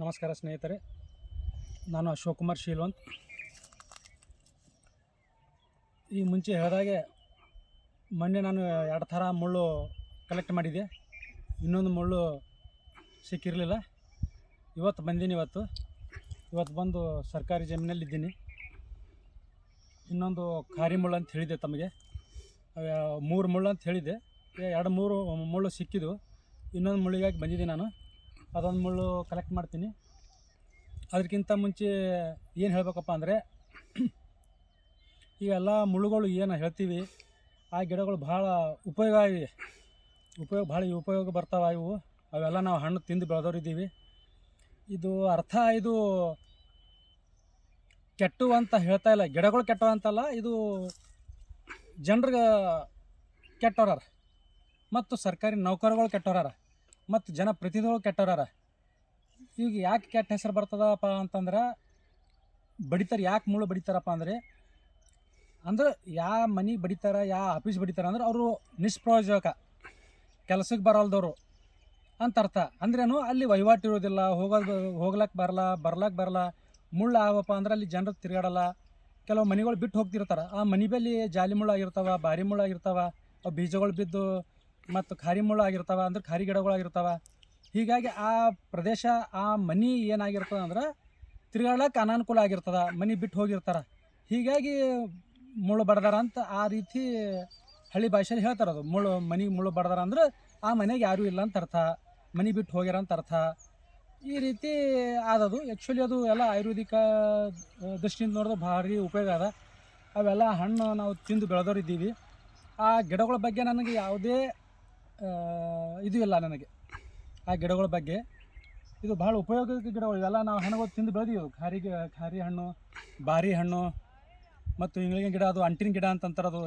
ನಮಸ್ಕಾರ ಸ್ನೇಹಿತರೆ, ನಾನು ಅಶೋಕ್ ಕುಮಾರ್ ಶೀಲ್ವಂತ್. ಈ ಮುಂಚೆ ಹೇಳಿದಾಗೆ ಮೊನ್ನೆ ನಾನು 2 ಥರ ಮುಳ್ಳು ಕಲೆಕ್ಟ್ ಮಾಡಿದ್ದೆ. ಇನ್ನೊಂದು ಮುಳ್ಳು ಸಿಕ್ಕಿರಲಿಲ್ಲ. ಇವತ್ತು ಬಂದೀನಿ. ಇವತ್ತು ಬಂದು ಸರ್ಕಾರಿ ಜಮೀನಲ್ಲಿದ್ದೀನಿ. ಇನ್ನೊಂದು ಖಾರಿ ಮುಳ್ಳು ಅಂತ ಹೇಳಿದ್ದೆ ತಮಗೆ. 3 ಮುಳ್ಳು ಅಂತ ಹೇಳಿದ್ದೆ. 2-3 ಮುಳ್ಳು ಸಿಕ್ಕಿದ್ದು. ಇನ್ನೊಂದು ಮುಳ್ಳಿಗಾಗಿ ಬಂದಿದ್ದೀನಿ ನಾನು. ಅದೊಂದು ಮುಳ್ಳು ಕಲೆಕ್ಟ್ ಮಾಡ್ತೀನಿ. ಅದಕ್ಕಿಂತ ಮುಂಚೆ ಏನು ಹೇಳಬೇಕಪ್ಪ ಅಂದರೆ, ಇವೆಲ್ಲ ಮುಳ್ಳುಗಳು ಏನು ಹೇಳ್ತೀವಿ, ಆ ಗಿಡಗಳು ಭಾಳ ಉಪಯೋಗ ಇವೆ. ಉಪಯೋಗ ಬರ್ತಾವೆ ಇವು. ಅವೆಲ್ಲ ನಾವು ಹಣ್ಣು ತಿಂದು ಬೆಳೆದವರಿದ್ದೀವಿ. ಇದು ಅರ್ಥ ಇದು ಕೆಟ್ಟವು ಅಂತ ಹೇಳ್ತಾ ಇಲ್ಲ. ಗಿಡಗಳು ಕೆಟ್ಟವು ಅಂತಲ್ಲ, ಇದು ಜನರಿಗೆ ಕೆಟ್ಟವರಾರ, ಮತ್ತು ಸರ್ಕಾರಿ ನೌಕರಗಳು ಕೆಟ್ಟವರಾರ, ಮತ್ತು ಜನಪ್ರತಿನಿಧಿಗಳು ಕೆಟ್ಟವರಾರ. ಈಗ ಯಾಕೆ ಕೆಟ್ಟ ಹೆಸರು ಬರ್ತದಪ್ಪ ಅಂತಂದ್ರೆ, ಬಡಿತಾರೆ. ಯಾಕೆ ಮುಳ್ಳು ಬಡಿತಾರಪ್ಪ ಅಂದರೆ ಯಾವ ಮನೆ ಬಡಿತಾರೆ, ಯಾವ ಆಫೀಸ್ ಬಡಿತಾರೆ ಅಂದ್ರೆ ಅವರು ನಿಷ್ಪ್ರಯೋಜಕ, ಕೆಲಸಕ್ಕೆ ಬರಲ್ದವರು ಅಂತ ಅರ್ಥ. ಅಂದ್ರೇನು, ಅಲ್ಲಿ ವಹಿವಾಟು ಇರೋದಿಲ್ಲ, ಹೋಗ್ಲಕ್ಕೆ ಬರಲ್ಲ. ಮುಳ್ಳು ಆಗಪ್ಪ ಅಂದ್ರೆ ಅಲ್ಲಿ ಜನರು ತಿರುಗಾಡಲ್ಲ. ಕೆಲವು ಮನೆಗಳು ಬಿಟ್ಟು ಹೋಗ್ತಿರ್ತಾರೆ. ಆ ಮನೆ ಬಳಿ ಜಾಲಿ ಮುಳ್ಳು ಆಗಿರ್ತಾವೆ, ಬಾರಿ ಮುಳ್ಳು ಆಗಿರ್ತಾವೆ, ಅವು ಬೀಜಗಳು ಬಿದ್ದು, ಮತ್ತು ಖಾರಿ ಮುಳ್ಳು ಆಗಿರ್ತಾವೆ, ಅಂದ್ರೆ ಖಾರಿ ಗಿಡಗಳಾಗಿರ್ತಾವೆ. ಹೀಗಾಗಿ ಆ ಪ್ರದೇಶ, ಆ ಮನೆ ಏನಾಗಿರ್ತದೆ ಅಂದ್ರೆ ತಿರುಗಾಡಕ್ಕೆ ಅನಾನುಕೂಲ ಆಗಿರ್ತದೆ. ಮನೆ ಬಿಟ್ಟು ಹೋಗಿರ್ತಾರೆ. ಹೀಗಾಗಿ ಮುಳ್ಳು ಬಡ್ದಾರ ಅಂತ ಆ ರೀತಿ ಹಳ್ಳಿ ಭಾಷೆಯಲ್ಲಿ ಹೇಳ್ತಾರೆ. ಅದು ಮನೆಗೆ ಮುಳ್ಳು ಬಡ್ದಾರ ಅಂದ್ರೆ ಆ ಮನೆಗೆ ಯಾರೂ ಇಲ್ಲ ಅಂತ ಅರ್ಥ, ಮನೆ ಬಿಟ್ಟು ಹೋಗ್ಯಾರ ಅಂತ ಅರ್ಥ. ಈ ರೀತಿ ಆದದು. ಆ್ಯಕ್ಚುಲಿ ಅದು ಎಲ್ಲ ಆಯುರ್ವೇದಿಕ ದೃಷ್ಟಿಯಿಂದ ನೋಡಿದ್ರೆ ಭಾರಿ ಉಪಯೋಗ ಅದ. ಅವೆಲ್ಲ ಹಣ್ಣು ನಾವು ತಿಂದು ಬೆಳೆದವರಿದ್ದೀವಿ. ಆ ಗಿಡಗಳ ಬಗ್ಗೆ ನನಗೆ ಯಾವುದೇ ಇದು ಇಲ್ಲ ನನಗೆ. ಆ ಗಿಡಗಳ ಬಗ್ಗೆ ಇದು ಭಾಳ ಉಪಯೋಗದ ಗಿಡಗಳು. ಇವೆಲ್ಲ ನಾವು ಹಣ್ಣುಗಳು ತಿಂದು ಬೆಳೆದೀವಿ. ಖಾರಿ ಹಣ್ಣು, ಬಾರಿ ಹಣ್ಣು, ಮತ್ತು ಇಂಗ್ಳಿಗೆ ಗಿಡ, ಅದು ಅಂಟಿನ ಗಿಡ ಅಂತಂತಾರೆ.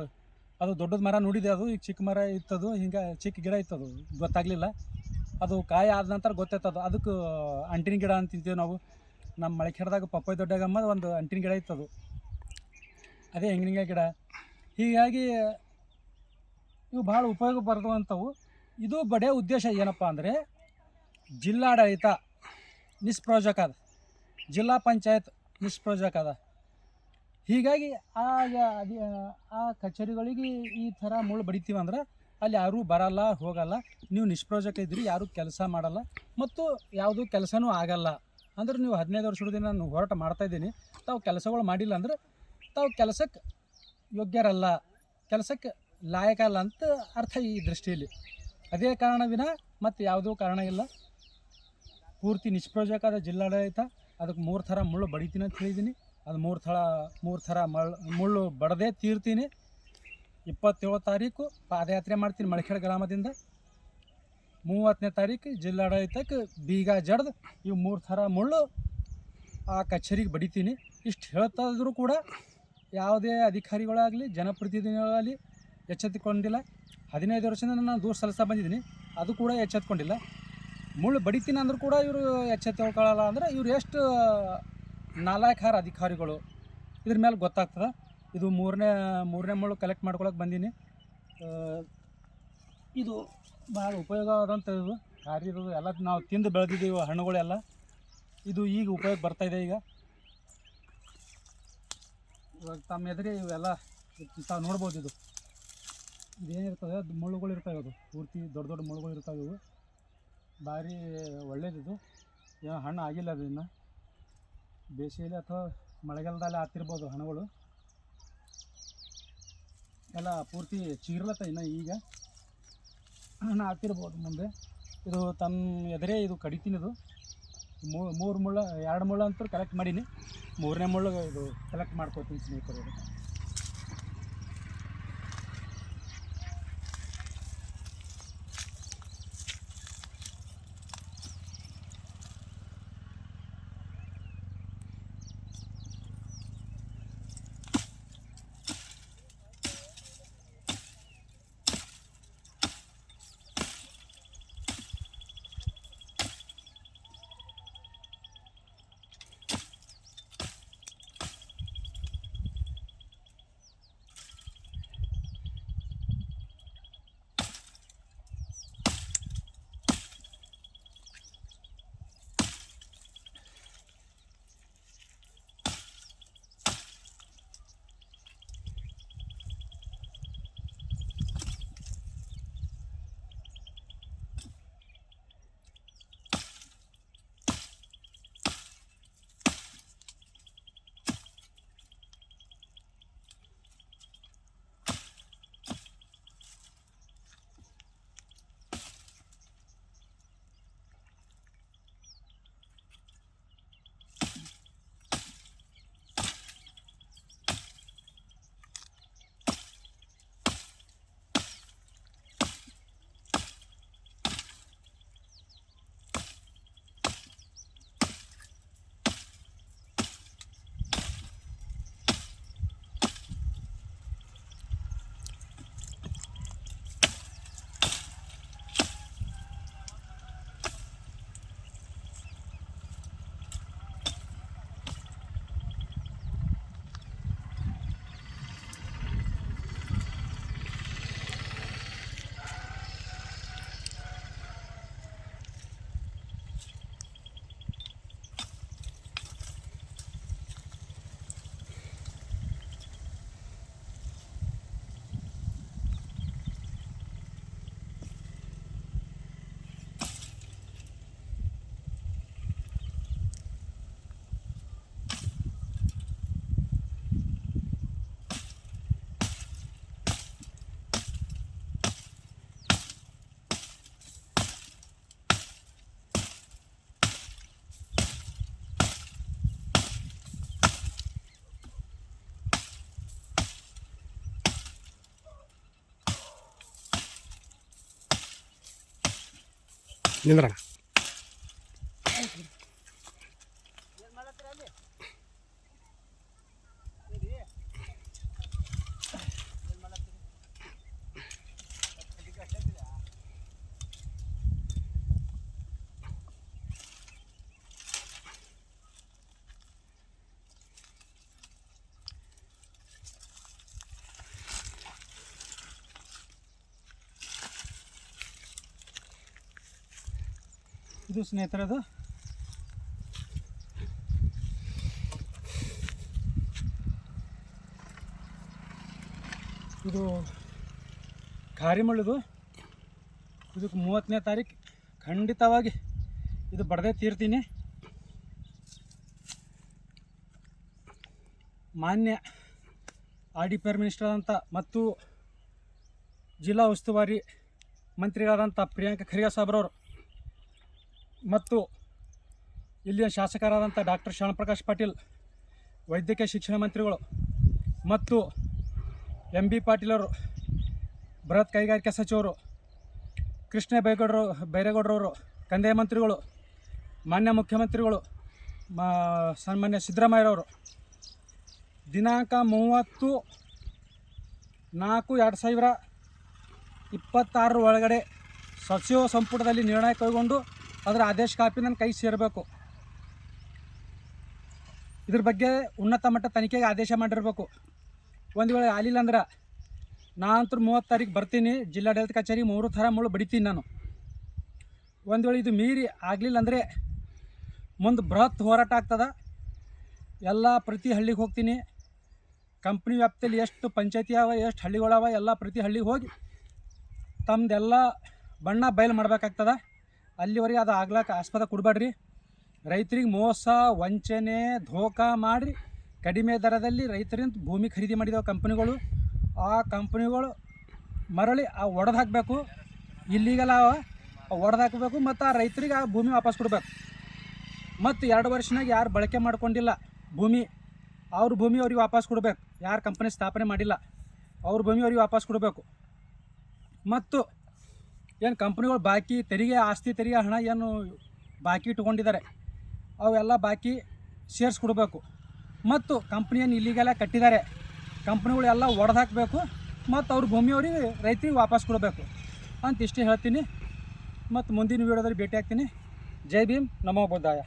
ಅದು ದೊಡ್ಡದು ಮರ ನೋಡಿದೆ. ಅದು ಈಗ ಚಿಕ್ಕ ಮರ ಇತ್ತದು, ಹಿಂಗೆ ಚಿಕ್ಕ ಗಿಡ ಇತ್ತದು, ಗೊತ್ತಾಗಲಿಲ್ಲ. ಅದು ಕಾಯಿ ಆದ ನಂತರ ಗೊತ್ತಾಯ್ತದು. ಅದಕ್ಕೆ ಅಂಟಿನ ಗಿಡ ಅಂತ ತಿಂತೀವಿ ನಾವು. ನಮ್ಮ ಮಳೆಕೆರೆದಾಗ ಪಪ್ಪಾಯಿ ದೊಡ್ಡಗಮ್ಮ ಒಂದು ಅಂಟಿನ ಗಿಡ ಇತ್ತದು, ಅದೇ ಹೆಂಗಿನ ಗಿಡ. ಹೀಗಾಗಿ ಇವು ಭಾಳ ಉಪಯೋಗ ಬರುವಂಥವು. ಇದು ಬಡೇ ಉದ್ದೇಶ ಏನಪ್ಪ ಅಂದರೆ, ಜಿಲ್ಲಾಡಳಿತ ನಿಷ್ಪ್ರಯೋಜಕ ಅದ, ಜಿಲ್ಲಾ ಪಂಚಾಯತ್ ನಿಷ್ಪ್ರಯೋಜಕ ಅದ. ಹೀಗಾಗಿ ಆ ಕಚೇರಿಗಳಿಗೆ ಈ ಥರ ಮುಳ್ಳು ಬಡಿತೀವಂದ್ರೆ ಅಲ್ಲಿ ಯಾರೂ ಬರಲ್ಲ, ಹೋಗಲ್ಲ. ನೀವು ನಿಷ್ಪ್ರಯೋಜಕ ಇದ್ದೀರಿ, ಯಾರೂ ಕೆಲಸ ಮಾಡಲ್ಲ, ಮತ್ತು ಯಾವುದೂ ಕೆಲಸನೂ ಆಗಲ್ಲ. ಅಂದ್ರೆ ನೀವು 15 ವರ್ಷದಿಂದ ನಾನು ಹೋರಾಟ ಮಾಡ್ತಾಯಿದ್ದೀನಿ. ತಾವು ಕೆಲಸಗಳು ಮಾಡಿಲ್ಲ ಅಂದ್ರೆ ತಾವು ಕೆಲಸಕ್ಕೆ ಯೋಗ್ಯರಲ್ಲ, ಕೆಲಸಕ್ಕೆ ಲಾಯಕ ಅಲ್ಲ ಅಂತ ಅರ್ಥ ಈ ದೃಷ್ಟಿಯಲ್ಲಿ. ಅದೇ ಕಾರಣ ವಿನ ಮತ್ತು ಯಾವುದೂ ಕಾರಣ ಇಲ್ಲ. ಪೂರ್ತಿ ನಿಷ್ಪ್ರಯೋಜಕವಾದ ಜಿಲ್ಲಾಡಳಿತ. ಅದಕ್ಕೆ 3 ಥರ ಮುಳ್ಳು ಬಡಿತೀನಿ ಅಂತ ಹೇಳಿದ್ದೀನಿ. ಅದು 3 ಥರ ಮುಳ್ಳು ಬಡದೇ ತೀರ್ತೀನಿ. 27 ತಾರೀಕು ಪಾದಯಾತ್ರೆ ಮಾಡ್ತೀನಿ ಮಳಖೇಡ್ ಗ್ರಾಮದಿಂದ. 30ನೇ ತಾರೀಕು ಜಿಲ್ಲಾಡಳಿತಕ್ಕೆ ಬೀಗ ಜಡ್ದು ಇವು 3 ಥರ ಮುಳ್ಳು ಆ ಕಚೇರಿಗೆ ಬಡಿತೀನಿ. ಇಷ್ಟು ಹೇಳ್ತಾ ಇದ್ರೂ ಕೂಡ ಯಾವುದೇ ಅಧಿಕಾರಿಗಳಾಗಲಿ ಜನಪ್ರತಿನಿಧಿಗಳಾಗಲಿ ಎಚ್ಚೆತ್ತುಕೊಂಡಿಲ್ಲ. 15 ವರ್ಷದಿಂದ ನಾನು ದೂರ ಸಲ್ಲಿಸ್ತಾ ಬಂದಿದ್ದೀನಿ, ಅದು ಕೂಡ ಎಚ್ಚೆತ್ಕೊಂಡಿಲ್ಲ. ಮುಳ್ಳು ಬಡಿತೀನಿ ಅಂದರೂ ಕೂಡ ಇವರು ಎಚ್ಚೆತ್ತುಕೊಳ್ಳಲ್ಲ. ಅಂದರೆ ಇವ್ರು ಎಷ್ಟು ನಾಲಾಯಕರ ಅಧಿಕಾರಿಗಳು, ಇದ್ರ ಮೇಲೆ ಗೊತ್ತಾಗ್ತದೆ. ಇದು ಮೂರನೇ ಮುಳ್ಳು ಕಲೆಕ್ಟ್ ಮಾಡ್ಕೊಳಕ್ಕೆ ಬಂದೀನಿ. ಇದು ಭಾಳ ಉಪಯೋಗವಾದಂಥ ಇದು ಖಾರಿದು. ಎಲ್ಲ ನಾವು ತಿಂದು ಬೆಳೆದಿದ್ದೀವಿ ಹಣ್ಣುಗಳೆಲ್ಲ. ಇದು ಈಗ ಉಪಯೋಗ ಬರ್ತಾಯಿದೆ. ಇವಾಗ ತಮ್ಮ ಎದುರೇ ಇವೆಲ್ಲ ತಾವು ನೋಡ್ಬೋದು. ಇದೇನಿರ್ತದೆ, ಮುಳ್ಳುಗಳು ಇರ್ತವೆ. ಅದು ಪೂರ್ತಿ ದೊಡ್ಡ ದೊಡ್ಡ ಮುಳ್ಳುಗಳು ಇರ್ತವೆ. ಇವು ಭಾರಿ ಒಳ್ಳೇದಿದು. ಏನೋ ಹಣ್ಣು ಆಗಿಲ್ಲ ಅದು ಇನ್ನು. ಬೇಸಿಗೆಯಲ್ಲಿ ಅಥವಾ ಮಳೆಗಾಲದಲ್ಲಿ ಆಗ್ತಿರ್ಬೋದು ಹಣ್ಣುಗಳು. ಎಲ್ಲ ಪೂರ್ತಿ ಚಿಗಿರ್ಲತ್ತ ಇನ್ನು. ಈಗ ಹಣ್ಣು ಆಗ್ತಿರ್ಬೋದು ಮುಂದೆ. ಇದು ತಮ್ಮ ಎದುರೇ ಇದು ಕಡಿತೀನಿ. ಇದು 2 ಮುಳ್ಳು ಅಂತೂ ಕಲೆಕ್ಟ್ ಮಾಡೀನಿ. 3ನೇ ಮುಳ್ಳು ಇದು ಕಲೆಕ್ಟ್ ಮಾಡ್ಕೊತೀನಿ ಸ್ನೇಹಿತರು. ನಿಂದ್ರಣ. ಇದು ಸ್ನೇಹಿತರದು ಇದು ಖಾರಿಮಳ್ಳಿದು. ಇದಕ್ಕೆ 30ನೇ ತಾರೀಕು ಖಂಡಿತವಾಗಿ ಇದು ಬಡದೇ ತೀರ್ತೀನಿ. ಮಾನ್ಯ RDPR ಮಿನಿಸ್ಟರ್ ಆದಂಥ ಮತ್ತು ಜಿಲ್ಲಾ ಉಸ್ತುವಾರಿ ಮಂತ್ರಿಗಳಾದಂಥ ಪ್ರಿಯಾಂಕ ಖರ್ಗೆ ಸಾಬ್ರವರು ಮತ್ತು ಇಲ್ಲಿಯ ಶಾಸಕರಾದಂಥ ಡಾಕ್ಟರ್ ಶ್ಯಾಮಪ್ರಕಾಶ್ ಪಾಟೀಲ್, ವೈದ್ಯಕೀಯ ಶಿಕ್ಷಣ ಮಂತ್ರಿಗಳು ಮತ್ತು MB ಪಾಟೀಲವರು, ಬೃಹತ್ ಕೈಗಾರಿಕಾ ಸಚಿವರು ಕೃಷ್ಣ ಬೈರೇಗೌಡರವರು, ಕಂದಾಯ ಮಂತ್ರಿಗಳು, ಮಾನ್ಯ ಮುಖ್ಯಮಂತ್ರಿಗಳು ಸನ್ಮಾನ್ಯ ಸಿದ್ದರಾಮಯ್ಯರವರು ದಿನಾಂಕ 30/4/2026 ಒಳಗಡೆ ಸಚಿವ ಸಂಪುಟದಲ್ಲಿ ನಿರ್ಣಯ ಕೈಗೊಂಡು ಅದರ ಆದೇಶ ಕಾಪಿ ನನ್ನ ಕೈ ಸೇರಬೇಕು. ಇದ್ರ ಬಗ್ಗೆ ಉನ್ನತ ಮಟ್ಟ ತನಿಖೆಗೆ ಆದೇಶ ಮಾಡಿರಬೇಕು. ಒಂದು ವೇಳೆ ಆಗಲಿಲ್ಲ ಅಂದ್ರೆ ನಾನಂತೂ 30 ತಾರೀಕು ಬರ್ತೀನಿ ಜಿಲ್ಲಾಡಳಿತ ಕಚೇರಿ 3 ಥರ ಮುಳ್ಳು ಬಡಿತೀನಿ ನಾನು. ಒಂದು ವೇಳೆ ಇದು ಮೀರಿ ಆಗಲಿಲ್ಲ ಅಂದರೆ ಮುಂದೆ ಬೃಹತ್ ಹೋರಾಟ ಆಗ್ತದೆ. ಎಲ್ಲ ಪ್ರತಿ ಹಳ್ಳಿಗೆ ಹೋಗ್ತೀನಿ. ಕಂಪ್ನಿ ವ್ಯಾಪ್ತಿಯಲ್ಲಿ ಎಷ್ಟು ಪಂಚಾಯತಿ ಅವ, ಎಷ್ಟು ಹಳ್ಳಿಗಳವ, ಎಲ್ಲ ಪ್ರತಿ ಹಳ್ಳಿಗೆ ಹೋಗಿ ತಮ್ಮದೆಲ್ಲ ಬಣ್ಣ ಬಯಲು ಮಾಡಬೇಕಾಗ್ತದೆ. ಅಲ್ಲಿವರೆಗೆ ಅದು ಆಗ್ಲಕ್ಕೆ ಆಸ್ಪದ ಕೊಡಬೇಡ್ರಿ. ರೈತರಿಗೆ ಮೋಸ, ವಂಚನೆ, ಧೋಕಾ ಮಾಡಿ ಕಡಿಮೆ ದರದಲ್ಲಿ ರೈತರಿಂದ ಭೂಮಿ ಖರೀದಿ ಮಾಡಿದಾವೆ ಕಂಪ್ನಿಗಳು. ಆ ಕಂಪ್ನಿಗಳು ಮರಳಿ ಒಡೆದು ಹಾಕಬೇಕು. ಇಲ್ಲಿಗೆಲ್ಲ ಒಡೆದು ಹಾಕಬೇಕು ಮತ್ತು ಆ ರೈತರಿಗೆ ಆ ಭೂಮಿ ವಾಪಸ್ ಕೊಡಬೇಕು. ಮತ್ತು 2 ವರ್ಷನಾಗ ಯಾರು ಬಳಕೆ ಮಾಡ್ಕೊಂಡಿಲ್ಲ ಭೂಮಿ, ಅವ್ರ ಭೂಮಿ ಅವ್ರಿಗೆ ವಾಪಸ್ ಕೊಡಬೇಕು. ಯಾರು ಕಂಪನಿ ಸ್ಥಾಪನೆ ಮಾಡಿಲ್ಲ ಅವ್ರ ಭೂಮಿ ಅವ್ರಿಗೆ ವಾಪಸ್ ಕೊಡಬೇಕು. ಮತ್ತು ಏನು ಕಂಪ್ನಿಗಳು ಬಾಕಿ ತೆರಿಗೆ, ಆಸ್ತಿ ತೆರಿಗೆ ಹಣ ಏನು ಬಾಕಿ ಇಟ್ಕೊಂಡಿದ್ದಾರೆ ಅವೆಲ್ಲ ಬಾಕಿ ಸೇರಿಸ್ಕೊಡ್ಬೇಕು. ಮತ್ತು ಕಂಪ್ನಿಯನ್ನು ಇಲ್ಲಿಗೆಲ್ಲ ಕಟ್ಟಿದ್ದಾರೆ ಕಂಪ್ನಿಗಳು ಎಲ್ಲ ಒಡೆದು ಹಾಕಬೇಕು ಮತ್ತು ಅವ್ರ ಭೂಮಿಯವ್ರಿಗೆ ರೈತರಿಗೆ ವಾಪಸ್ ಕೊಡಬೇಕು ಅಂತ ಇಷ್ಟೇ ಹೇಳ್ತೀನಿ. ಮತ್ತು ಮುಂದಿನ ವೀಡಿಯೋದಲ್ಲಿ ಭೇಟಿ ಆಗ್ತೀನಿ. ಜೈ ಭೀಮ್, ನಮೋ ಬುದ್ಧಾಯ.